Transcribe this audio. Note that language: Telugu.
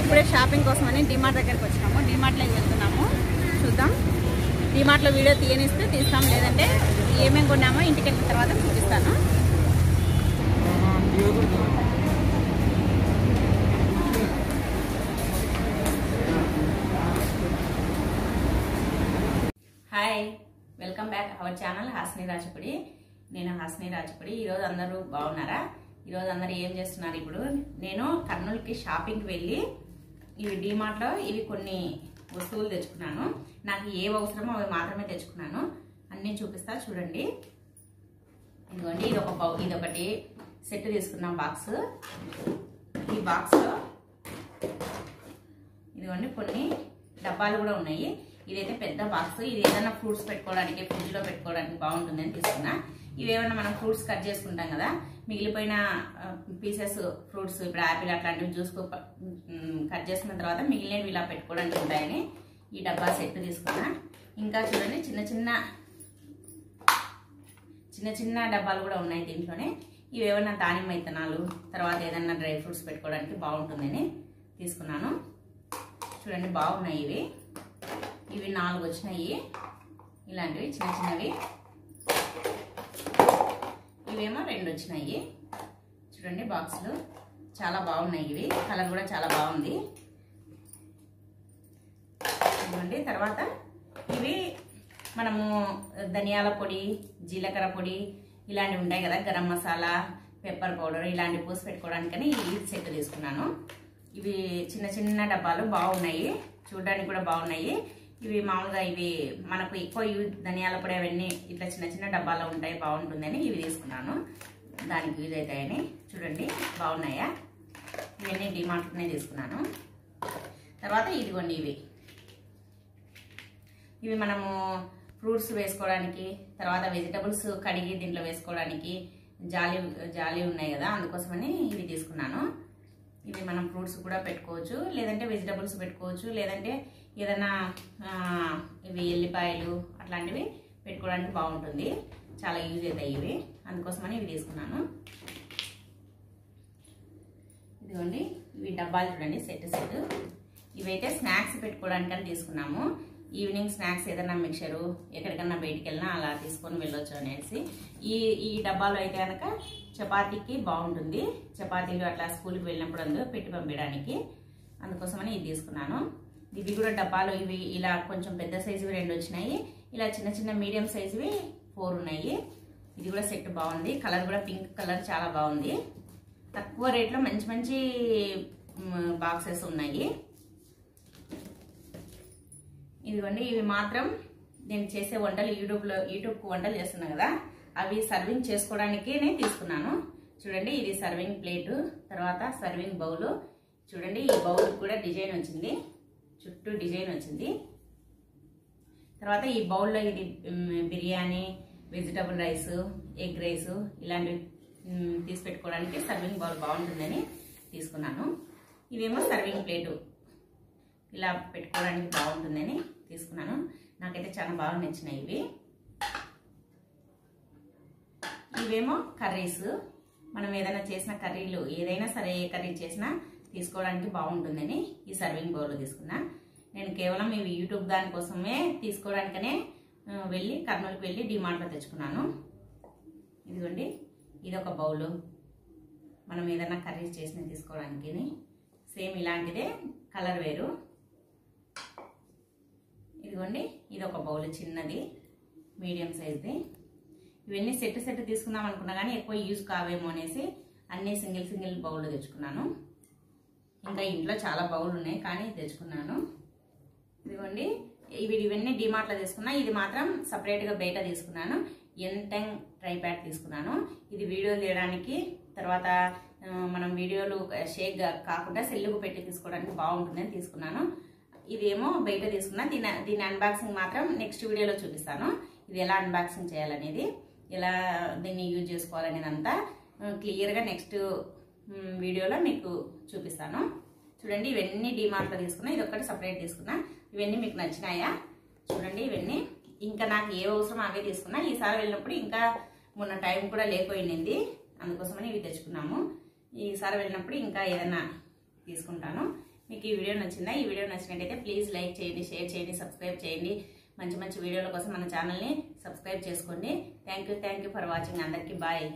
ఇప్పుడే షాపింగ్ కోసమని డిమార్ట్ దగ్గరికి వచ్చినాము. డిమార్ట్లోకి వెళ్తున్నాము. చూద్దాం. డిమార్ట్లో వీడియో తీయనిస్తే తీస్తాం, లేదంటే ఏమేమి కొన్నామో ఇంటికి వెళ్ళిన తర్వాత చూపిస్తాను. Hi, welcome back our channel Hasni Rajapudi. నేను హాస్ని రాజపుడి. ఈరోజు అందరూ బాగున్నారా? ఈరోజు అందరూ ఏం చేస్తున్నారు? ఇప్పుడు నేను కర్నూలుకి షాపింగ్కి వెళ్ళి ఇవి డిమార్ట్లో ఇవి కొన్ని వస్తువులు తెచ్చుకున్నాను. నాకు ఏవి అవసరమో అవి మాత్రమే తెచ్చుకున్నాను. అన్నీ చూపిస్తా చూడండి. ఇదిగోండి, ఇదొకటి సెట్ తీసుకున్నాం బాక్స్. ఈ బాక్స్లో ఇదిగోండి కొన్ని డబ్బాలు కూడా ఉన్నాయి. ఇదైతే పెద్ద బాక్స్. ఇది ఏదైనా ఫ్రూట్స్ పెట్టుకోవడానికి, ఫ్రిడ్జ్లో పెట్టుకోవడానికి బాగుంటుందని తీసుకున్నా. ఇవేమన్నా మనం ఫ్రూట్స్ కట్ చేసుకుంటాం కదా, మిగిలిపోయిన పీసెస్ ఫ్రూట్స్, ఇప్పుడు యాపిల్ అట్లాంటివి జ్యూస్ కట్ చేసుకున్న తర్వాత మిగిలినవి ఇలా పెట్టుకోవడానికి ఉంటాయని ఈ డబ్బా సెట్ తీసుకున్నా. ఇంకా చూడండి, చిన్న చిన్న డబ్బాలు కూడా ఉన్నాయి దీంట్లోనే. ఇవి ఏమన్నా దానిమ్మ విత్తనాలు, తర్వాత ఏదన్నా డ్రై ఫ్రూట్స్ పెట్టుకోవడానికి బాగుంటుందని తీసుకున్నాను. చూడండి, బాగున్నాయి ఇవి. ఇవి 4 వచ్చినాయి, ఇలాంటివి చిన్న చిన్నవి. ఇవేమో 2 వచ్చినాయి. చూడండి, బాక్సులు చాలా బాగున్నాయి. ఇవి కలర్ కూడా చాలా బాగుంది. చూడండి, తర్వాత ఇవి మనము ధనియాల పొడి, జీలకర్ర పొడి ఇలాంటివి ఉంటాయి కదా, గరం మసాలా, పెప్పర్ పౌడర్ ఇలాంటివి పోసి పెట్టుకోవడానికని ఈ సెట్ తీసుకున్నాను. ఇవి చిన్న చిన్న డబ్బాలు బాగున్నాయి, చూడడానికి కూడా బాగున్నాయి. ఇవి మామూలుగా ఇవి మనకు ఎక్కువ ధనియాల పొడి అవన్నీ ఇట్లా చిన్న చిన్న డబ్బాలో ఉంటాయి, బాగుంటుందని ఇవి తీసుకున్నాను. దానికి యూజ్ అవుతాయని. చూడండి, బాగున్నాయా? ఇవన్నీ డిమార్ట్లోనే తీసుకున్నాను. తర్వాత ఇదిగోండి, ఇవి మనము ఫ్రూట్స్ వేసుకోవడానికి, తర్వాత వెజిటబుల్స్ కడిగి దీంట్లో వేసుకోవడానికి జాలి ఉన్నాయి కదా, అందుకోసమని ఇవి తీసుకున్నాను. ఇవి మనం ఫ్రూట్స్ కూడా పెట్టుకోవచ్చు, లేదంటే వెజిటబుల్స్ పెట్టుకోవచ్చు, లేదంటే ఏదైనా ఇవి ఎల్లిపాయలు అట్లాంటివి పెట్టుకోవడానికి బాగుంటుంది. చాలా యూజ్ అవుతాయి ఇవి, అందుకోసమని ఇవి తీసుకున్నాను. ఇదిగోండి, ఇవి డబ్బాలు చూడండి, సెట్ ఇవైతే స్నాక్స్ పెట్టుకోవడానికని తీసుకున్నాము. ఈవినింగ్ స్నాక్స్ ఏదైనా మిక్చరు, ఎక్కడికన్నా బయటికి వెళ్ళినా అలా తీసుకొని వెళ్ళొచ్చు అనేసి. ఈ డబ్బాలో అయితే కనుక చపాతీకి బాగుంటుంది. చపాతీలు అట్లా స్కూల్కి వెళ్ళినప్పుడు అందులో పెట్టి పంపించడానికి, అందుకోసమని ఇది తీసుకున్నాను. ఇవి కూడా డబ్బాలు ఇవి ఇలా కొంచెం పెద్ద సైజువి 2 వచ్చినాయి, ఇలా చిన్న చిన్న మీడియం సైజువి 4 ఉన్నాయి. ఇది కూడా సెట్ బాగుంది. కలర్ కూడా పింక్ కలర్ చాలా బాగుంది. తక్కువ రేట్లో మంచి మంచి బాక్సెస్ ఉన్నాయి. ఇదిగోండి, ఇవి మాత్రం నేను చేసే వంటలు యూట్యూబ్కి వంటలు చేస్తున్నాను కదా, అవి సర్వింగ్ చేసుకోవడానికి నేను తీసుకున్నాను. చూడండి, ఇది సర్వింగ్ ప్లేటు, తర్వాత సర్వింగ్ బౌలు. చూడండి, ఈ బౌల్ కూడా డిజైన్ వచ్చింది, చుట్టూ డిజైన్ వచ్చింది. తర్వాత ఈ బౌల్లో ఇది biryani, vegetable rice, egg rice ఇలాంటివి తీసి పెట్టుకోవడానికి సర్వింగ్ బౌల్ బాగుంటుందని తీసుకున్నాను. ఇవేమో సర్వింగ్ ప్లేటు, ఇలా పెట్టుకోవడానికి బాగుంటుందని తీసుకున్నాను. నాకైతే చాలా బాగా నచ్చినాయి ఇవి. ఇవేమో కర్రీస్, మనం ఏదైనా చేసిన కర్రీలు, ఏదైనా సరే ఏ కర్రీ చేసినా తీసుకోవడానికి బాగుంటుందని ఈ సర్వింగ్ బౌల్ తీసుకున్నా. నేను కేవలం ఇవి యూట్యూబ్ దానికోసమే తీసుకోవడానికనే కర్నూలుకి వెళ్ళి డిమార్ట్లో తెచ్చుకున్నాను. ఇదిగోండి, ఇదొక బౌలు, మనం ఏదైనా కర్రీస్ చేసిన తీసుకోవడానికి. సేమ్ ఇలాంటిదే, కలర్ వేరు. ఇదిగోండి, ఇదొక బౌల్ చిన్నది, మీడియం సైజ్ది. ఇవన్నీ సెట్ తీసుకుందాం అనుకున్నా కానీ ఎక్కువ యూజ్ కావేమో అనేసి అన్నీ సింగిల్ బౌల్ తెచ్చుకున్నాను. ఇంకా ఇంట్లో చాలా బౌల్ ఉన్నాయి కానీ తెచ్చుకున్నాను. ఇదిగోండి, ఇవన్నీ డిమార్ట్లో తీసుకున్నా. ఇది మాత్రం సపరేట్గా బయట తీసుకున్నాను. ఎంటెంగ్ ట్రై ప్యాడ్ తీసుకున్నాను. ఇది వీడియో తీయడానికి, తర్వాత మనం వీడియోలు షేక్ కాకుండా సెల్లుకు పెట్టి తీసుకోవడానికి బాగుంటుందని తీసుకున్నాను. ఇదేమో బయట తీసుకున్నా. దీని అన్బాక్సింగ్ మాత్రం నెక్స్ట్ వీడియోలో చూపిస్తాను. ఇది ఎలా అన్బాక్సింగ్ చేయాలనేది, ఎలా దీన్ని యూజ్ చేసుకోవాలనేది అంతా క్లియర్గా నెక్స్ట్ వీడియోలో మీకు చూపిస్తాను. చూడండి, ఇవన్నీ డిమార్ట్లో తీసుకున్నా. ఇది ఒక్కటి సపరేట్ తీసుకున్నా. ఇవన్నీ మీకు నచ్చినాయా? చూడండి, ఇవన్నీ ఇంకా నాకు ఏ అవసరం అవే తీసుకున్నా. ఈసారి వెళ్ళినప్పుడు ఇంకా మొన్న టైం కూడా లేకపోయింది, అందుకోసమని ఇవి తెచ్చుకున్నాము. ఈసారి వెళ్ళినప్పుడు ఇంకా ఏదైనా తీసుకుంటాను. మీకు ఈ వీడియో నచ్చిందా? ఈ వీడియో నచ్చినట్టయితే ప్లీజ్ లైక్ చేయండి, షేర్ చేయండి, సబ్స్క్రైబ్ చేయండి. మంచి మంచి వీడియోల కోసం మన ఛానల్ని సబ్స్క్రైబ్ చేసుకోండి. Thank you for watching. అందరికీ బాయ్.